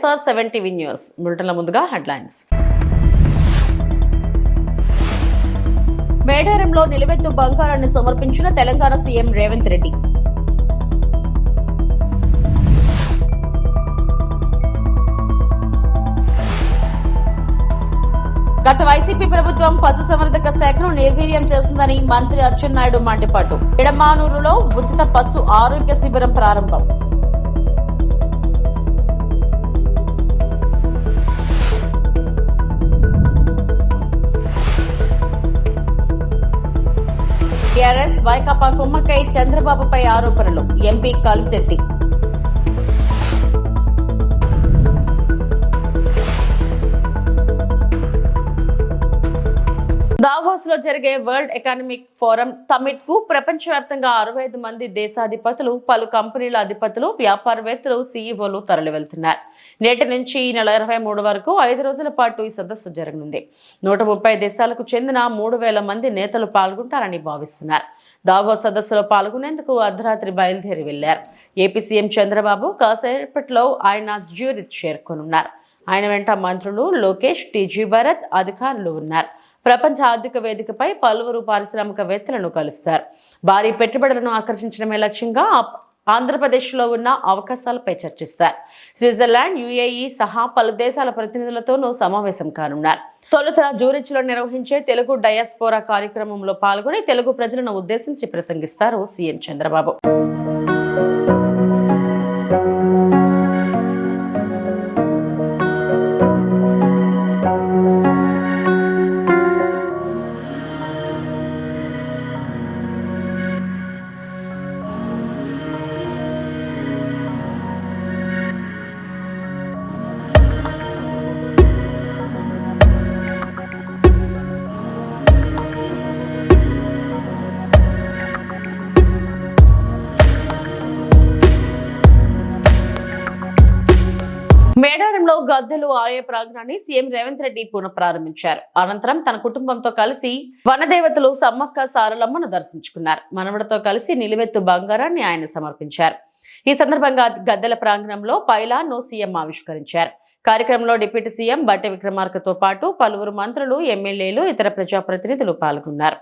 SR7 TV news బులెటిన్ల ముందుగా headlines. మేడారంలో నిలువెత్తు బంగారాన్ని సమర్పించిన తెలంగాణ సీఎం రేవంత్ రెడ్డి. గత వైసీపీ ప్రభుత్వం పశుసంవర్ధక శాఖను నిర్వీర్యం చేస్తుందని మంత్రి అచ్చెన్నాయుడు మండిపాటు. ఎడమానూరులో ఉచిత పశు ఆరోగ్య శిబిరం ప్రారంభం. టీఆర్ఎస్ వైకాపా కుమ్మక్కై చంద్రబాబుపై ఆరోపణలు. ఎంపీ కాలిశెట్టి. దావోస్ లో జరిగే వరల్డ్ ఎకనామిక్ ఫోరం సమ్మిట్ కు ప్రపంచవ్యాప్తంగా 65 మంది దేశాధిపతులు, పలు కంపెనీల అధిపతులు, వ్యాపారవేత్తలు, సీఈఓలు తరలి వెళ్తున్నారు. నేటి నుంచి ఈ నెల 23 వరకు 5 రోజుల పాటు ఈ సదస్సు జరగనుంది. 130 దేశాలకు చెందిన 3000 మంది నేతలు పాల్గొంటారని భావిస్తున్నారు. దావోస్ సదస్సులో పాల్గొనేందుకు అర్ధరాత్రి బయలుదేరి వెళ్లారు. ఏపీ సీఎం చంద్రబాబు కాసేపట్లో ఆయన జ్యూరిచ్ చేరుకోనున్నారు. ఆయన వెంట మంత్రులు లోకేష్, టీజీ భరత్ అధికారులు ఉన్నారు. ప్రపంచ ఆర్థిక వేదికపై పలువురు పారిశ్రామికవేత్తలను కలుస్తారు. భారీ పెట్టుబడులను ఆకర్షించడమే లక్ష్యంగా ఆంధ్రప్రదేశ్లో ఉన్న అవకాశాలపై చర్చిస్తారు. స్విట్జర్లాండ్, యుఏఈ సహా పలు దేశాల ప్రతినిధులతోనూ సమావేశం కానున్నారు. తొలుత జ్యూరిచ్లో నిర్వహించే తెలుగు డయాస్పోరా కార్యక్రమంలో పాల్గొని తెలుగు ప్రజలను ఉద్దేశించి ప్రసంగిస్తారు సీఎం చంద్రబాబు. మేడారంలో గద్దెలు ఆలయ ప్రాంగణాన్ని సీఎం రేవంత్ రెడ్డి పునఃప్రారంభించారు. అనంతరం తన కుటుంబంతో కలిసి వనదేవతలు సమ్మక్క సారలమ్మను దర్శించుకున్నారు. మనవడితో కలిసి నిలువెత్తు బంగారాన్ని ఆయన సమర్పించారు. ఈ సందర్భంగా గద్దెల ప్రాంగణంలో పైలాన్ను సీఎం ఆవిష్కరించారు. కార్యక్రమంలో డిప్యూటీ సీఎం బట్టి విక్రమార్కతో పాటు పలువురు మంత్రులు, ఎమ్మెల్యేలు, ఇతర ప్రజాప్రతినిధులు పాల్గొన్నారు.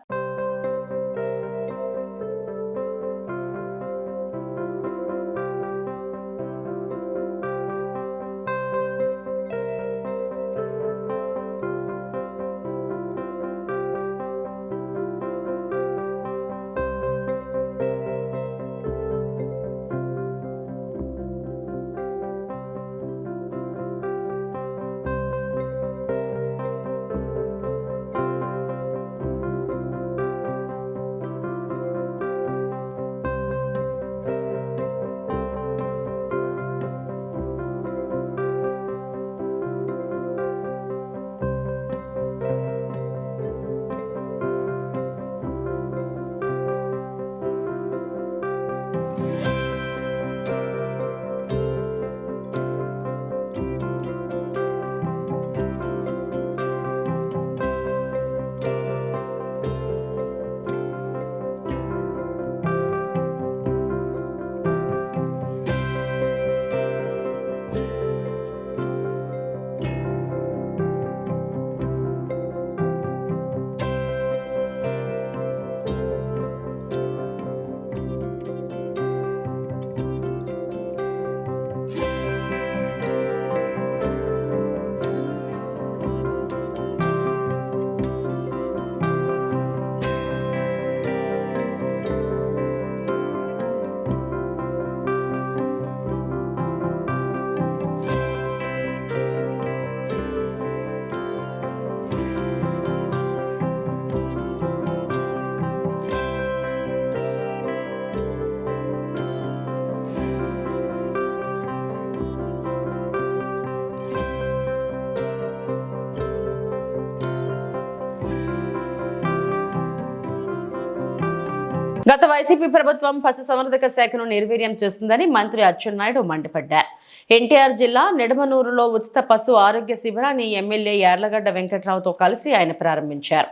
గత వైసీపీ ప్రభుత్వం పశుసంవర్ధక శాఖను నిర్వీర్యం చేస్తుందని మంత్రి అచ్చెన్నాయుడు మండిపడ్డారు. ఎన్టీఆర్ జిల్లా నిడమనూరులో ఉచిత పశు ఆరోగ్య శిబిరాన్ని ఎమ్మెల్యే యార్లగడ్డ వెంకట్రావుతో కలిసి ఆయన ప్రారంభించారు.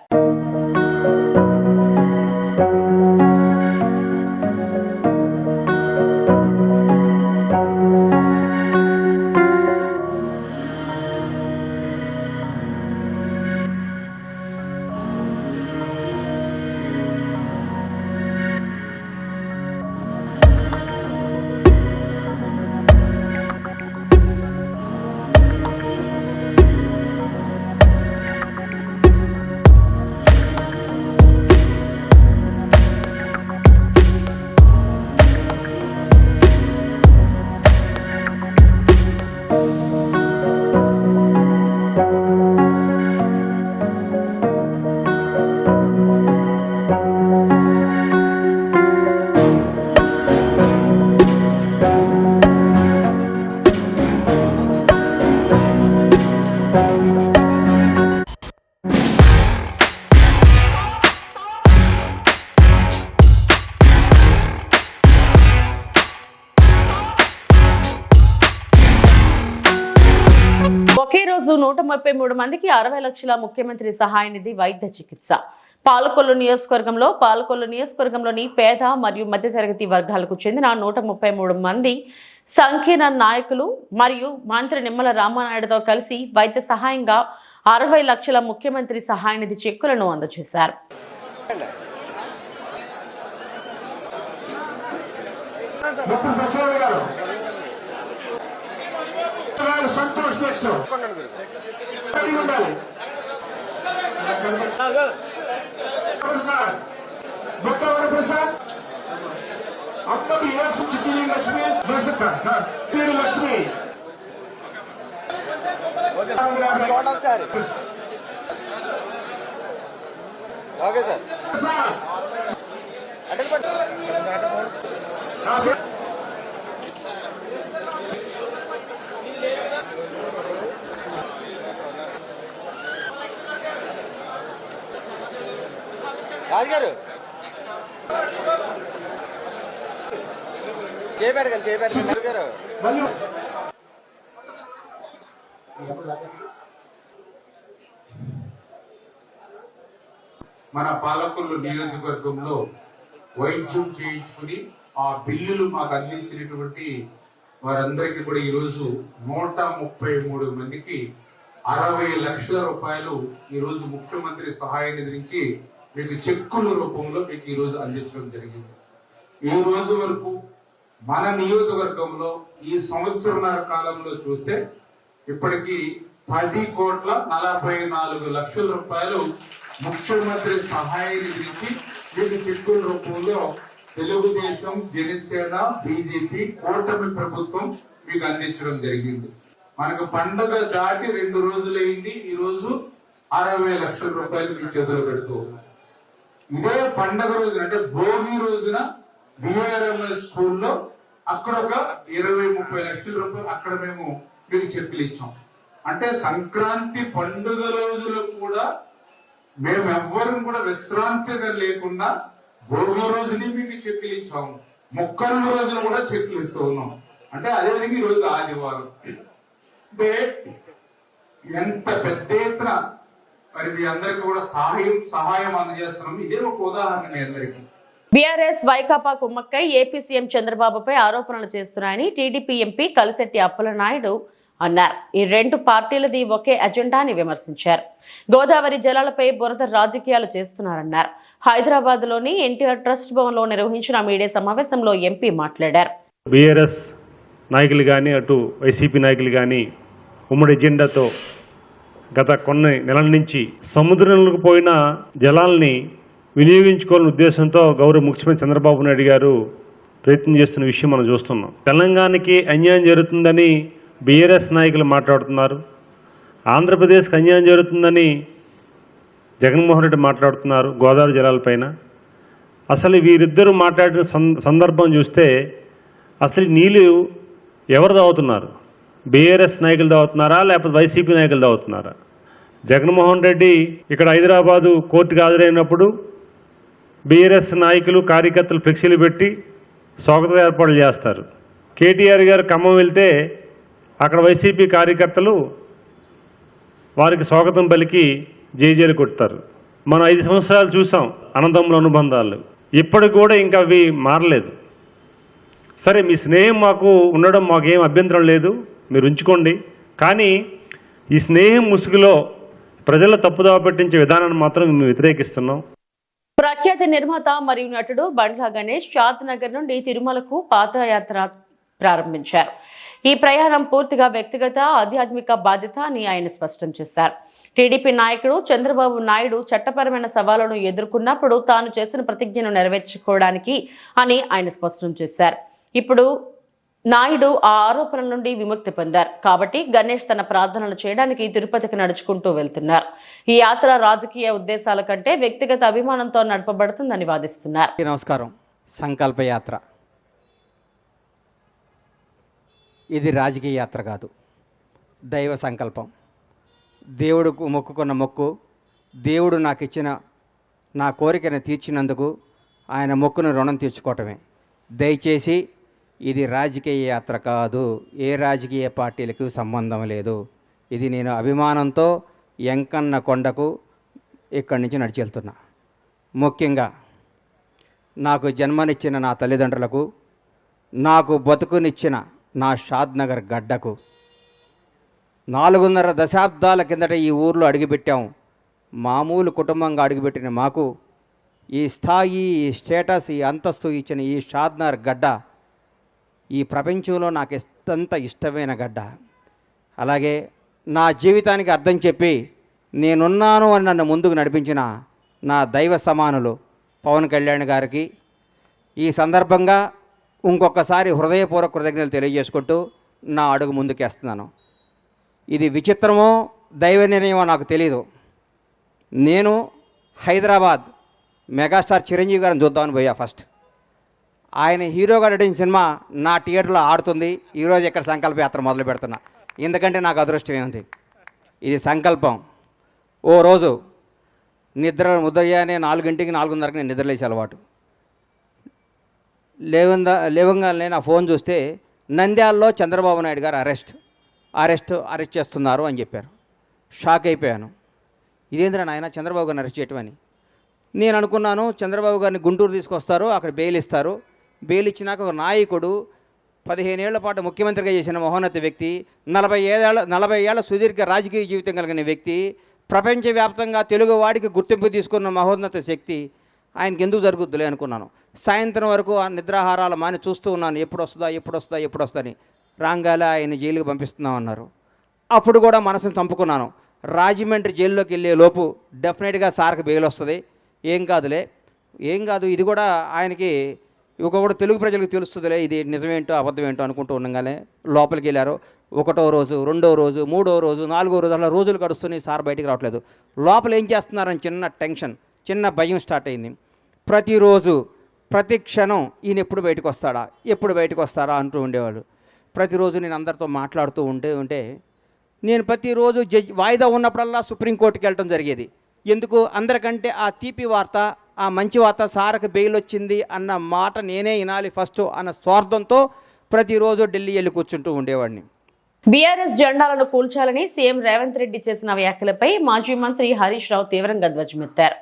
ఒకే రోజు 133 మందికి 60 లక్షల ముఖ్యమంత్రి సహాయ నిధి వైద్య చికిత్స. పాలకొల్లు నియోజకవర్గంలోని పేద మరియు మధ్యతరగతి వర్గాలకు చెందిన 133 మంది సంకీర్ణ నాయకులు మరియు మంత్రి నిమ్మల రామానాయుడుతో కలిసి వైద్య సహాయంగా 60 లక్షల ముఖ్యమంత్రి సహాయ నిధి చెక్కులను అందజేశారు. సంతోష్ నెక్స్ట్ ఉండాలి. ప్రసాద్ బొక్కవర ప్రసాద్ అమ్మకి చిట్టిని లక్ష్మి పేరు లక్ష్మి సార్. Okay sir. రాజుగారు చేపెట్టండి గారు. మన పాలకొల్లు నియోజకవర్గంలో వైద్యం చేయించుకుని ఆ బిల్లులు మాకు అందించినటువంటి వారందరికీ కూడా ఈరోజు 133 మందికి 60 లక్షల రూపాయలు ఈరోజు ముఖ్యమంత్రి సహాయ నిధి నుంచి మీకు చెక్కుల రూపంలో మీకు ఈరోజు అందించడం జరిగింది. ఈ రోజు వరకు మన నియోజకవర్గంలో ఈ సంవత్సరన్నర కాలంలో చూస్తే ఇప్పటికీ 10,44 లక్షల రూపాయలు ముఖ్యమంత్రి సహాయ నిధి నుంచి మీకు చెక్కుల రూపంలో తెలుగుదేశం, జనసేన, బీజేపీ కూటమి ప్రభుత్వం మీకు అందించడం జరిగింది. మనకు పండుగ దాటి 2 రోజులైంది. ఈ రోజు 60 లక్షల రూపాయలు మీ చేతులు పెడుతూ ఇదే పండుగ రోజున అంటే భోగి రోజున బిఆర్ఎంఎస్ స్కూల్లో అక్కడ ఒక 20-30 లక్షల రూపాయలు అక్కడ మేము మీకు చెక్కులు ఇచ్చాం. అంటే సంక్రాంతి పండుగ రోజులు కూడా మేము ఎవ్వరం కూడా విశ్రాంతిగా లేకుండా భోగి రోజుని మీకు చెక్కులు ఇచ్చాము. మొక్కల రోజున కూడా చెక్కులు ఇస్తూ ఉన్నాం. అంటే అదేవిధంగా ఈ రోజు ఆదివారం అంటే ఎంత పెద్ద ఎత్తున మరి మీ అందరికీ కూడా సహాయం అందజేస్తున్నాం. ఇదే ఒక ఉదాహరణ మీ అందరికీ. బీఆర్ఎస్ వైకాపా కుమ్మక్కై ఏపీ సీఎం చంద్రబాబుపై ఆరోపణలు చేస్తున్నాయని టీడీపీ ఎంపీ కలిశెట్టి అప్పలనాయుడు అన్నారు. ఈ 2 పార్టీలది ఒకే అజెండాని విమర్శించారు. గోదావరి జలాలపై బురద రాజకీయాలు చేస్తున్నారన్నారు. హైదరాబాద్ లోని ఎన్టీఆర్ ట్రస్ట్ భవన్ లో నిర్వహించిన మీడియా సమావేశంలో ఎంపీ మాట్లాడారు. బీఆర్ఎస్ నాయకులు కానీ అటు వైసీపీ నాయకులు కానీ ఉమ్మడి ఎజెండాతో గత కొన్ని నెలల నుంచి సముద్రంలోకి పోయిన జలాల్ని వినియోగించుకోవాలనే ఉద్దేశంతో గౌరవ ముఖ్యమంత్రి చంద్రబాబు నాయుడు గారు ప్రయత్నం చేస్తున్న విషయం మనం చూస్తున్నాం. తెలంగాణకి అన్యాయం జరుగుతుందని బీఆర్ఎస్ నాయకులు మాట్లాడుతున్నారు. ఆంధ్రప్రదేశ్కి అన్యాయం జరుగుతుందని జగన్మోహన్ రెడ్డి మాట్లాడుతున్నారు గోదావరి జలాలపైన. అసలు వీరిద్దరూ మాట్లాడిన సందర్భం చూస్తే అసలు నీళ్ళు ఎవరు తాగుతున్నారు? బీఆర్ఎస్ నాయకులు తాగుతున్నారా లేకపోతే వైసీపీ నాయకులు తాగుతున్నారా? జగన్మోహన్ రెడ్డి ఇక్కడ హైదరాబాదు కోర్టుకు హాజరైనప్పుడు బీఆర్ఎస్ నాయకులు కార్యకర్తలు ఫ్లెక్సీలు పెట్టి స్వాగత ఏర్పాట్లు చేస్తారు. కేటీఆర్ గారు ఖమ్మం వెళ్తే అక్కడ వైసీపీ కార్యకర్తలు వారికి స్వాగతం పలికి జేజేలు కొడతారు. మనం 5 సంవత్సరాలు చూసాం అన్నదమ్ముల అనుబంధాలు. ఇప్పటికి కూడా ఇంకా అవి మారలేదు. సరే, మీ స్నేహం మాకు ఉండడం మాకేం అభ్యంతరం లేదు, మీరు ఉంచుకోండి. కానీ ఈ స్నేహం ముసుగులో ప్రజల తప్పుదోవ పట్టించే విధానాన్ని మాత్రం మేము వ్యతిరేకిస్తున్నాం. ప్రఖ్యాత నిర్మాత మరియు నటుడు బండ్ల గణేష్ షాద్ నగర్ నుండి తిరుమలకు పాదయాత్ర ప్రారంభించారు. ఈ ప్రయాణం పూర్తిగా వ్యక్తిగత ఆధ్యాత్మిక బాధ్యత అని ఆయన స్పష్టం చేశారు. టీడీపీ నాయకుడు చంద్రబాబు నాయుడు చట్టపరమైన సవాళ్లను ఎదుర్కొన్నప్పుడు తాను చేసిన ప్రతిజ్ఞను నెరవేర్చుకోవడానికి అని ఆయన స్పష్టం చేశారు. ఇప్పుడు నాయుడు ఆ ఆరోపణల నుండి విముక్తి పొందారు కాబట్టి గణేష్ తన ప్రార్థనలు చేయడానికి తిరుపతికి నడుచుకుంటూ వెళ్తున్నారు. ఈ యాత్ర రాజకీయ ఉద్దేశాల కంటే వ్యక్తిగత అభిమానంతో నడపబడుతుందని వాదిస్తున్నారు. నమస్కారం. సంకల్ప యాత్ర ఇది రాజకీయ యాత్ర కాదు, దైవ సంకల్పం. దేవుడుకు మొక్కుకున్న మొక్కు, దేవుడు నాకు ఇచ్చిన నా కోరికను తీర్చినందుకు ఆయన మొక్కును రుణం తీర్చుకోవటమే. దయచేసి ఇది రాజకీయ యాత్ర కాదు, ఏ రాజకీయ పార్టీలకు సంబంధం లేదు. ఇది నేను అభిమానంతో ఎంకన్న కొండకు ఇక్కడి నుంచి నడిచి వెళ్తున్నా. ముఖ్యంగా నాకు జన్మనిచ్చిన నా తల్లిదండ్రులకు, నాకు బతుకునిచ్చిన నా షాద్నగర్ గడ్డకు, 4.5 దశాబ్దాల కిందట ఈ ఊర్లో అడుగుపెట్టాం. మామూలు కుటుంబంగా అడుగుపెట్టిన మాకు ఈ స్థాయి, ఈ స్టేటస్, ఈ అంతస్తు ఇచ్చిన ఈ షాద్నగర్ గడ్డ ఈ ప్రపంచంలో నాకు ఎంత ఇష్టమైన గడ్డ. అలాగే నా జీవితానికి అర్థం చెప్పి నేనున్నాను అని నన్ను ముందుకు నడిపించిన నా దైవ సమానులు పవన్ కళ్యాణ్ గారికి ఈ సందర్భంగా ఇంకొకసారి హృదయపూర్వక కృతజ్ఞతలు తెలియజేసుకుంటూ నా అడుగు ముందుకేస్తున్నాను. ఇది విచిత్రమో దైవ నిర్ణయమో నాకు తెలీదు. నేను హైదరాబాద్ మెగాస్టార్ చిరంజీవి గారిని చూద్దామని పోయా ఫస్ట్. ఆయన హీరోగా నటించిన సినిమా నా థియేటర్లో ఆడుతుంది. ఈరోజు ఇక్కడ సంకల్ప యాత్ర మొదలు పెడుతున్నా. ఎందుకంటే నాకు అదృష్టం ఏముంది, ఇది సంకల్పం. ఓ రోజు ఉదయాన్నే 4 4:30 నేను నిద్రలేసే అలవాటు. లేవంగానే నా ఫోన్ చూస్తే నంద్యాలలో చంద్రబాబు నాయుడు గారు అరెస్ట్ చేస్తున్నారు అని చెప్పారు. షాక్ అయిపోయాను. ఇదేంద్రా నాయన చంద్రబాబు గారిని అరెస్ట్ చేయటమని. నేను అనుకున్నాను చంద్రబాబు గారిని గుంటూరు తీసుకొస్తారు, అక్కడ బెయిల్ ఇస్తారు. బెయిల్ ఇచ్చినాక ఒక నాయకుడు 15 ఏళ్ల పాటు ముఖ్యమంత్రిగా చేసిన మహోన్నత వ్యక్తి, 40 ఏళ్ల సుదీర్ఘ రాజకీయ జీవితం కలిగిన వ్యక్తి, ప్రపంచవ్యాప్తంగా తెలుగు వాడికి గుర్తింపు తీసుకున్న మహోన్నత శక్తి ఆయనకి ఎందుకు జరుగుద్దులే అనుకున్నాను. సాయంత్రం వరకు ఆ నిద్రాహారాలు మాని చూస్తూ ఉన్నాను, ఎప్పుడు వస్తుందని. రాంగాలే ఆయన జైలుకి పంపిస్తున్నామన్నారు. అప్పుడు కూడా మనసును చంపుకున్నాను. రాజమండ్రి జైల్లోకి వెళ్ళే లోపు డెఫినెట్గా సార్కి బెయిల్ వస్తుంది, ఏం కాదు ఇది కూడా ఆయనకి కూడా తెలుగు ప్రజలకు తెలుస్తుందిలే, ఇది నిజమేంటో అబద్ధమేంటో అనుకుంటూ ఉండగానే లోపలికి వెళ్ళారు. 1వ రోజు, 2వ రోజు, 3వ రోజు, 4వ రోజు, అలా రోజులు గడుస్తున్నాయి. సార్ బయటికి రావట్లేదు. లోపల ఏం చేస్తున్నారని చిన్న టెన్షన్, చిన్న భయం స్టార్ట్ అయింది. ప్రతిరోజు ప్రతి క్షణం ఈయన ఎప్పుడు బయటకు వస్తాడా అంటూ ఉండేవాడు. ప్రతిరోజు నేను అందరితో మాట్లాడుతూ ఉంటే నేను ప్రతిరోజు వాయిదా ఉన్నప్పుడల్లా సుప్రీంకోర్టుకి వెళ్ళటం జరిగేది. ఎందుకు? అందరికంటే ఆ తీపి వార్త, ఆ మంచి వార్త, సార్కి బెయిల్ వచ్చింది అన్న మాట నేనే వినాలి ఫస్ట్ అన్న స్వార్థంతో ప్రతిరోజు ఢిల్లీ వెళ్ళి కూర్చుంటూ ఉండేవాడిని. బీఆర్ఎస్ జెండాలను కూల్చాలని సీఎం రేవంత్ రెడ్డి చేసిన వ్యాఖ్యలపై మాజీ మంత్రి హరీష్ రావు తీవ్రంగా ధ్వజమెత్తారు.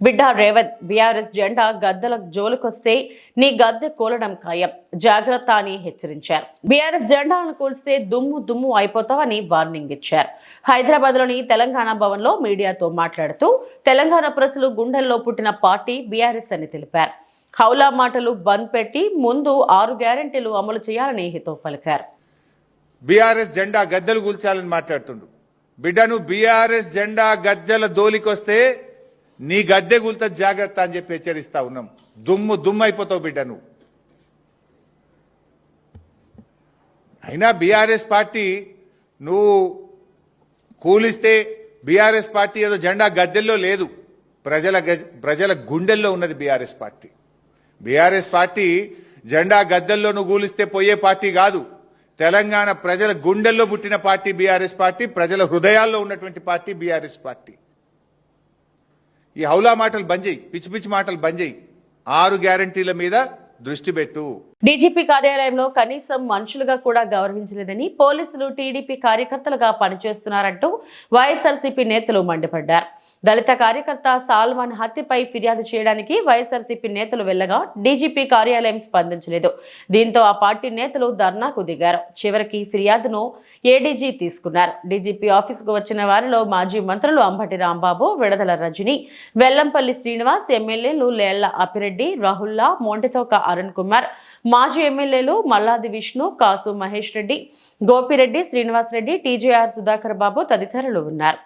బిడ్డ రేవంత్, బీఆర్ఎస్ జెండా గద్దెల జోలుకొస్తే నీ గద్దె కూలడం ఖాయం, జాగ్రత్త అని హెచ్చరించారు. బీఆర్ఎస్ జెండాలను కూల్స్తే దుమ్ము అయిపోతావని వార్నింగ్ ఇచ్చారు. హైదరాబాద్ లోని తెలంగాణ భవన్ లో మీడియాతో మాట్లాడుతూ తెలంగాణ ప్రజలు గుండెల్లో పుట్టిన పార్టీ బీఆర్ఎస్ అని తెలిపారు. హౌలా మాటలు బంద్ పెట్టి ముందు 6 గ్యారెంటీలు అమలు చేయాలని హితో పలికారు. బీఆర్ఎస్ జెండా గద్దెలు కూల్చాలని మాట్లాడుతుండు. బిడ్డను బీఆర్ఎస్ జెండా గద్దెల దోలికొస్తే నీ గద్దె కూల్త జాగ్రత్త అని చెప్పి హెచ్చరిస్తా ఉన్నాం. దుమ్ము అయిపోతావు బిడ్డ నువ్వు. అయినా బీఆర్ఎస్ పార్టీ నువ్వు కూలిస్తే బీఆర్ఎస్ పార్టీ ఏదో జెండా గద్దెల్లో లేదు, ప్రజల గుండెల్లో ఉన్నది బీఆర్ఎస్ పార్టీ. బీఆర్ఎస్ పార్టీ జెండా గద్దెల్లో నువ్వు కూలిస్తే పోయే పార్టీ కాదు. తెలంగాణ ప్రజల గుండెల్లో పుట్టిన పార్టీ బీఆర్ఎస్ పార్టీ, ప్రజల హృదయాల్లో ఉన్నటువంటి పార్టీ బీఆర్ఎస్ పార్టీ. ఈ హౌలా మాటలు బంద్ చేయి, పిచ్చి మాటలు బంద్ చేయి, 6 గ్యారెంటీల మీద దృష్టి పెట్టు. డీజీపీ కార్యాలయంలో కనీసం మనుషులుగా కూడా గౌరవించలేదని, పోలీసులు టీడీపీ కార్యకర్తలుగా పనిచేస్తున్నారంటూ వైఎస్ఆర్సీపీ నేతలు మండిపడ్డారు. దళిత కార్యకర్త సాల్మాన్ హత్యపై ఫిర్యాదు చేయడానికి వైఎస్ఆర్సీపీ నేతలు వెళ్లగా డీజీపీ కార్యాలయం స్పందించలేదు. దీంతో ఆ పార్టీ నేతలు ధర్నాకు దిగారు. చివరికి ఫిర్యాదును ఏడీజీ తీసుకున్నారు. డీజీపీ ఆఫీసుకు వచ్చిన వారిలో మాజీ మంత్రులు అంబటి రాంబాబు, విడదల రజని, వెల్లంపల్లి శ్రీనివాస్, ఎమ్మెల్యేలు లేళ్ల అప్పిరెడ్డి, రాహుల్లా, మోంటితోక అరుణ్ కుమార్, మాజీ ఎమ్మెల్యేలు మల్లాది విష్ణు, కాసు మహేష్ రెడ్డి, గోపిరెడ్డి, శ్రీనివాస్ రెడ్డి, టీజేఆర్ సుధాకర్ బాబు తదితరులు ఉన్నారు.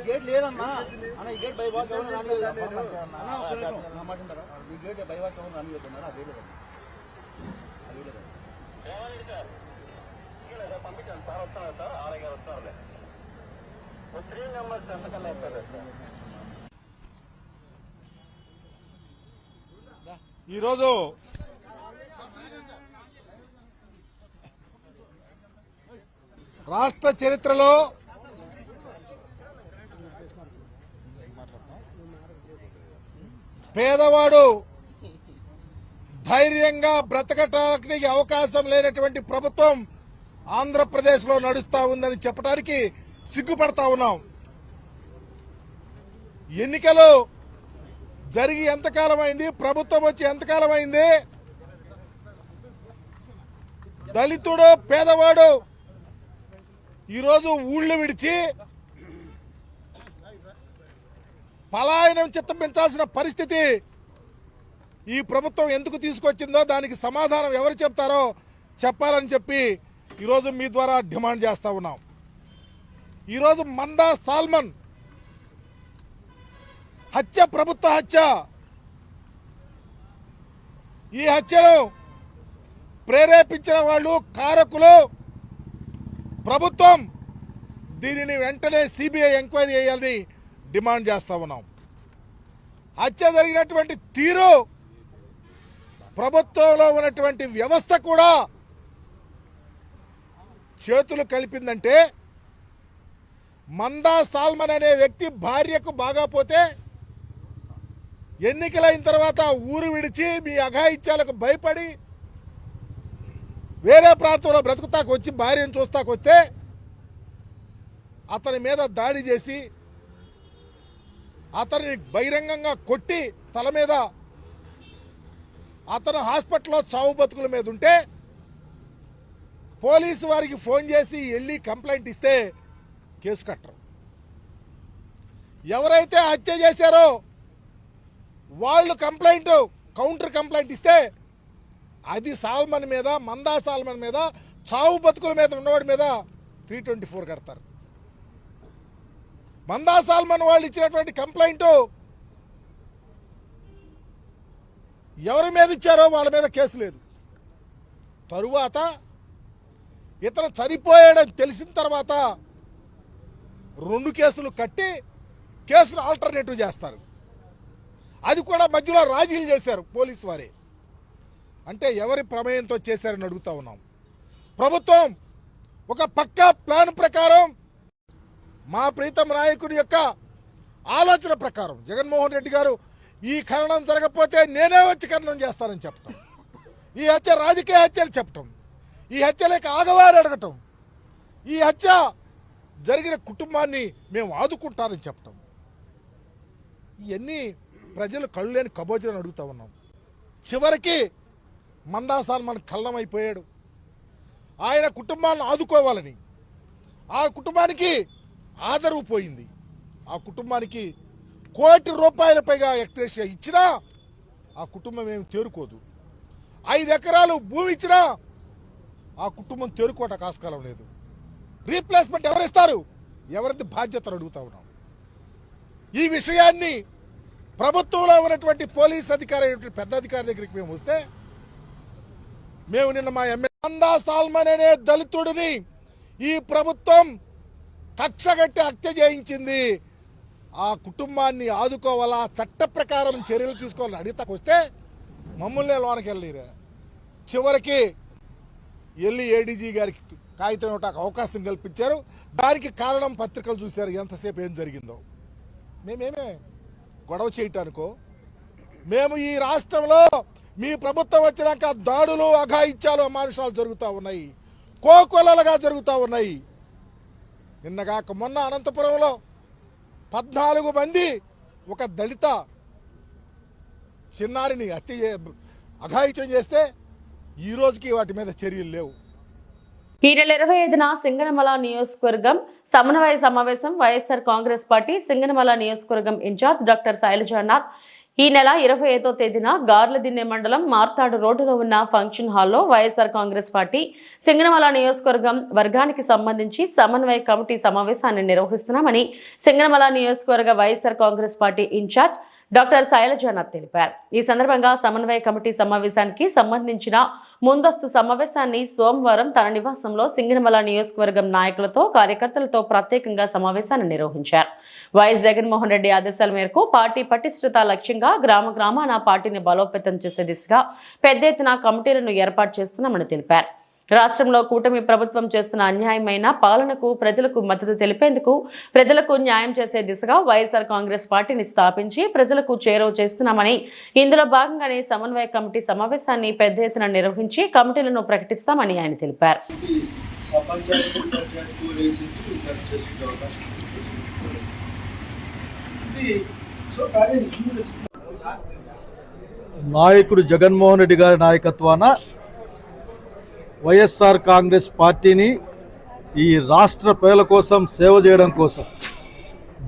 గేట్ లేదన్నా అన్న, ఈ గేట్ బైవాక్ ఎవరు రానియదు అన్న, ఒక నిమిషం నా మాట ఉంటారా? ఈ గేట్ బైవాక్ ఎవరు రానియొద్దన్నారా? అదే లేదు పంపించాను సార్, వస్తున్నారు సార్, 6 గారు వస్తున్నారు. 3 మెంబర్స్ ఎంతకల్లా వస్తారు సార్? ఈరోజు రాష్ట్ర చరిత్రలో పేదవాడు ధైర్యంగా బ్రతకటానికి అవకాశం లేనటువంటి ప్రభుత్వం ఆంధ్రప్రదేశ్లో నడుస్తా ఉందని చెప్పడానికి సిగ్గుపడతా ఉన్నాం. ఎన్నికలు జరిగి ఎంతకాలం అయింది, ప్రభుత్వం వచ్చి ఎంతకాలం అయింది, దళితుడు పేదవాడు ఈరోజు ఊళ్ళు విడిచి పలాయనం చిత్తపించాల్సిన పరిస్థితి ఈ ప్రభుత్వం ఎందుకు తీసుకొచ్చిందో దానికి సమాధానం ఎవరు చెప్తారో చెప్పాలని చెప్పి ఈరోజు మీ ద్వారా డిమాండ్ చేస్తా ఉన్నాం. ఈరోజు మందా సాల్మన్ హత్య ప్రభుత్వ హత్య. ఈ హత్యను ప్రేరేపించిన వాళ్ళు కారకులు ప్రభుత్వం. దీనిని వెంటనే సిబిఐ ఎంక్వైరీ చేయాలని డిమాండ్ చేస్తా ఉన్నాం. హత్య జరిగినటువంటి తీరు, ప్రభుత్వంలో ఉన్నటువంటి వ్యవస్థ కూడా చేతులు కలిపిందంటే, మందా సాల్మన్ అనే వ్యక్తి భార్యకు బాగాపోతే ఎన్నికలైన తర్వాత ఊరు విడిచి మీ అఘాయిత్యాలకు భయపడి వేరే ప్రాంతంలో బ్రతుకుతాకు వచ్చి భార్యను చూస్తాకు వస్తే అతని మీద దాడి చేసి అతన్ని బహిరంగంగా కొట్టి తల మీద అతను హాస్పిటల్లో చావు బతుకుల మీద ఉంటే పోలీసు వారికి ఫోన్ చేసి వెళ్ళి కంప్లైంట్ ఇస్తే కేసు కట్టరు. ఎవరైతే హత్య చేశారో వాళ్ళు కౌంటర్ కంప్లైంట్ ఇస్తే అది సాల్మన్ మీద, మందా సాల్మన్ మీద, చావు బతుకుల మీద ఉన్నవాడి మీద 324 కడతారు. మందా సాల్మన్ వాళ్ళు ఇచ్చినటువంటి కంప్లైంట్ ఎవరి మీద ఇచ్చారో వాళ్ళ మీద కేసు లేదు. తరువాత ఇతను చనిపోయాడని తెలిసిన తర్వాత 2 కేసులు కట్టి కేసును ఆల్టర్నేటివ్ చేస్తారు. అది కూడా మధ్యలో రాజీలు చేశారు పోలీసు వారే. అంటే ఎవరి ప్రమేయంతో చేశారని అడుగుతా ఉన్నాం. ప్రభుత్వం ఒక పక్కా ప్లాన్ ప్రకారం, మా ప్రీతం నాయకుడి యొక్క ఆలోచన ప్రకారం జగన్మోహన్ రెడ్డి గారు ఈ ఖననం జరగకపోతే నేనే వచ్చి ఖననం చేస్తానని చెప్పటం, ఈ హత్య రాజకీయ హత్యలు చెప్పటం, ఈ హత్యలకు ఆగవారు అడగటం, ఈ హత్య జరిగిన కుటుంబాన్ని మేము ఆదుకుంటారని చెప్పటం, ఇవన్నీ ప్రజలు కళ్ళు లేని కబోజీలను అడుగుతా ఉన్నాం. చివరికి మందా సాల్మన్ కళ్ళమైపోయాడు. ఆయన కుటుంబాన్ని ఆదుకోవాలని, ఆ కుటుంబానికి ఆదరవు పోయింది. ఆ కుటుంబానికి ₹1 కోటి పైగా ఎక్స్‌గ్రేషియా ఇచ్చినా ఆ కుటుంబం ఏమి తేరుకోదు. 5 ఎకరాలు భూమి ఇచ్చినా ఆ కుటుంబం తేరుకోవటానికి ఆస్కారం లేదు. రీప్లేస్మెంట్ ఎవరిస్తారు, ఎవరిది బాధ్యతలు అడుగుతా ఉన్నాం. ఈ విషయాన్ని ప్రభుత్వంలో ఉన్నటువంటి పోలీస్ అధికారి, పెద్ద అధికారి దగ్గరికి మేము వస్తే, మేము నిన్న మా ఎమ్మెల్యే మందా సాల్మన్ అనే దళితుడిని ఈ ప్రభుత్వం కక్షగట్టి హత్య చేయించింది, ఆ కుటుంబాన్ని ఆదుకోవాలా, చట్ట ప్రకారం చర్యలు తీసుకోవాలని అడిగితే వస్తే మమ్మల్ని లోనికి వెళ్ళిరా. చివరికి వెళ్ళి ఏడీజీ గారికి కాగితం ఇవ్వటానికి అవకాశం కల్పించారు. దానికి కారణం పత్రికలు చూశారు ఎంతసేపు ఏం జరిగిందో. మేమేమే గొడవ చేయటానికో, మేము ఈ రాష్ట్రంలో మీ ప్రభుత్వం వచ్చినాక దాడులు, అఘాయిత్యాలు, అమానుషాలు జరుగుతూ ఉన్నాయి, కోకొల్లలుగా జరుగుతూ ఉన్నాయి. నిన్నగాక మొన్న అనంతపురంలో 14 మంది ఒక దళిత చిన్నారిని అఘాయిత్యం చేస్తే ఈ రోజుకి వాటి మీద చర్యలు లేవు. ఈ నెల 25న సింగనమల నియోజకవర్గం సమన్వయ సమావేశం వైఎస్ఆర్ కాంగ్రెస్ పార్టీ సింగనమల నియోజకవర్గం ఇన్ఛార్జ్ డాక్టర్ శైలజానాథ్ ఈ నెల 25వ తేదీన గార్లదిన్నె మండలం మార్తాడు రోడ్డులో ఉన్న ఫంక్షన్ హాల్లో వైఎస్ఆర్ కాంగ్రెస్ పార్టీ సింగనమల నియోజకవర్గం వర్గానికి సంబంధించి సమన్వయ కమిటీ సమావేశాన్ని నిర్వహిస్తున్నామని సింగనమల నియోజకవర్గ YSR Congress party in-charge doctor Sailajanath తెలిపారు. ఈ సందర్భంగా సమన్వయ కమిటీ సమావేశానికి సంబంధించిన ముందస్తు సమావేశాన్ని సోమవారం తన నివాసంలో సింగనమల నియోజకవర్గం నాయకులతో కార్యకర్తలతో ప్రత్యేకంగా సమావేశాన్ని నిర్వహించారు. వైఎస్ జగన్మోహన్ రెడ్డి ఆదేశాల మేరకు పార్టీ పటిష్టత లక్ష్యంగా గ్రామాన పార్టీని బలోపేతం చేసే దిశగా పెద్ద ఎత్తున కమిటీలను ఏర్పాటు చేస్తున్నామని తెలిపారు. రాష్ట్రంలో కూటమి ప్రభుత్వం చేస్తున్న అన్యాయమైన పాలనకు ప్రజలకు మద్దతు తెలిపేందుకు ప్రజలకు న్యాయం చేసే దిశగా వైఎస్ఆర్ కాంగ్రెస్ పార్టీని స్థాపించి ప్రజలకు చేరువ చేస్తున్నామని, ఇందులో భాగంగానే సమన్వయ కమిటీ సమావేశాన్ని పెద్ద ఎత్తున నిర్వహించి కమిటీలను ప్రకటిస్తామని ఆయన తెలిపారు. నాయకుడు జగన్మోహన్ రెడ్డి గారి నాయకత్వాన వైఎస్ఆర్ కాంగ్రెస్ పార్టీని ఈ రాష్ట్ర ప్రజల కోసం సేవ చేయడం కోసం,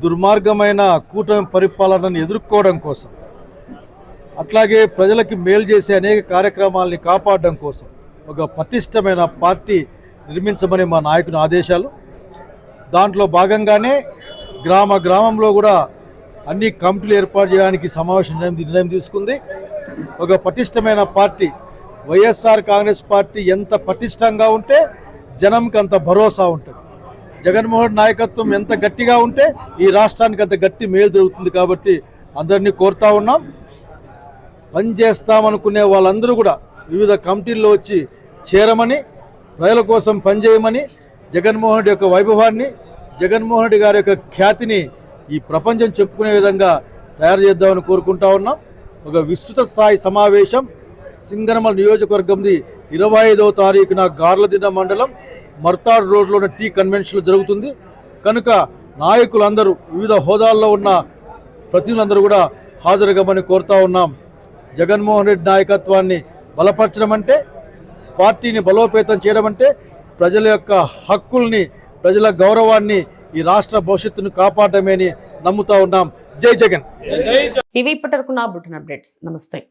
దుర్మార్గమైన కూటమి పరిపాలనను ఎదుర్కోవడం కోసం, అట్లాగే ప్రజలకి మేలు చేసే అనేక కార్యక్రమాలని కాపాడడం కోసం ఒక పటిష్టమైన పార్టీ నిర్మించమని మా నాయకుని ఆదేశాలు. దాంట్లో భాగంగానే గ్రామంలో కూడా అన్ని కమిటీలు ఏర్పాటు చేయడానికి సమావేశం నిర్ణయం తీసుకుంది. ఒక పటిష్టమైన పార్టీ వైఎస్ఆర్ కాంగ్రెస్ పార్టీ ఎంత పటిష్టంగా ఉంటే జనంకి అంత భరోసా ఉంటుంది. జగన్మోహన్ నాయకత్వం ఎంత గట్టిగా ఉంటే ఈ రాష్ట్రానికి అంత గట్టి మేలు జరుగుతుంది. కాబట్టి అందరినీ కోరుతా ఉన్నాం, పనిచేస్తామనుకునే వాళ్ళందరూ కూడా వివిధ కమిటీల్లో వచ్చి చేరమని, ప్రజల కోసం పనిచేయమని, జగన్మోహన్ రెడ్డి యొక్క వైభవాన్ని, జగన్మోహన్ రెడ్డి గారి యొక్క ఖ్యాతిని ఈ ప్రపంచం చెప్పుకునే విధంగా తయారు చేద్దామని కోరుకుంటా ఉన్నాం. ఒక విస్తృత స్థాయి సమావేశం సింగనమల నియోజకవర్గంది 25వ తారీఖున గార్లదిన్నె మండలం మర్తాడు రోడ్లోని టీ కన్వెన్షన్లో జరుగుతుంది. కనుక నాయకులందరూ, వివిధ హోదాల్లో ఉన్న ప్రతినిధులందరూ కూడా హాజరుగామని కోరుతా ఉన్నాం. జగన్మోహన్ రెడ్డి నాయకత్వాన్ని బలపరచడం అంటే, పార్టీని బలోపేతం చేయడం అంటే, ప్రజల యొక్క హక్కుల్ని, ప్రజల గౌరవాన్ని, ఈ రాష్ట్ర భవిష్యత్తును కాపాడమని నమ్ముతా ఉన్నాం. జై జగన్. ఇవి ఇప్పటివరకు నా బులెటిన్ అప్డేట్స్. నమస్తే.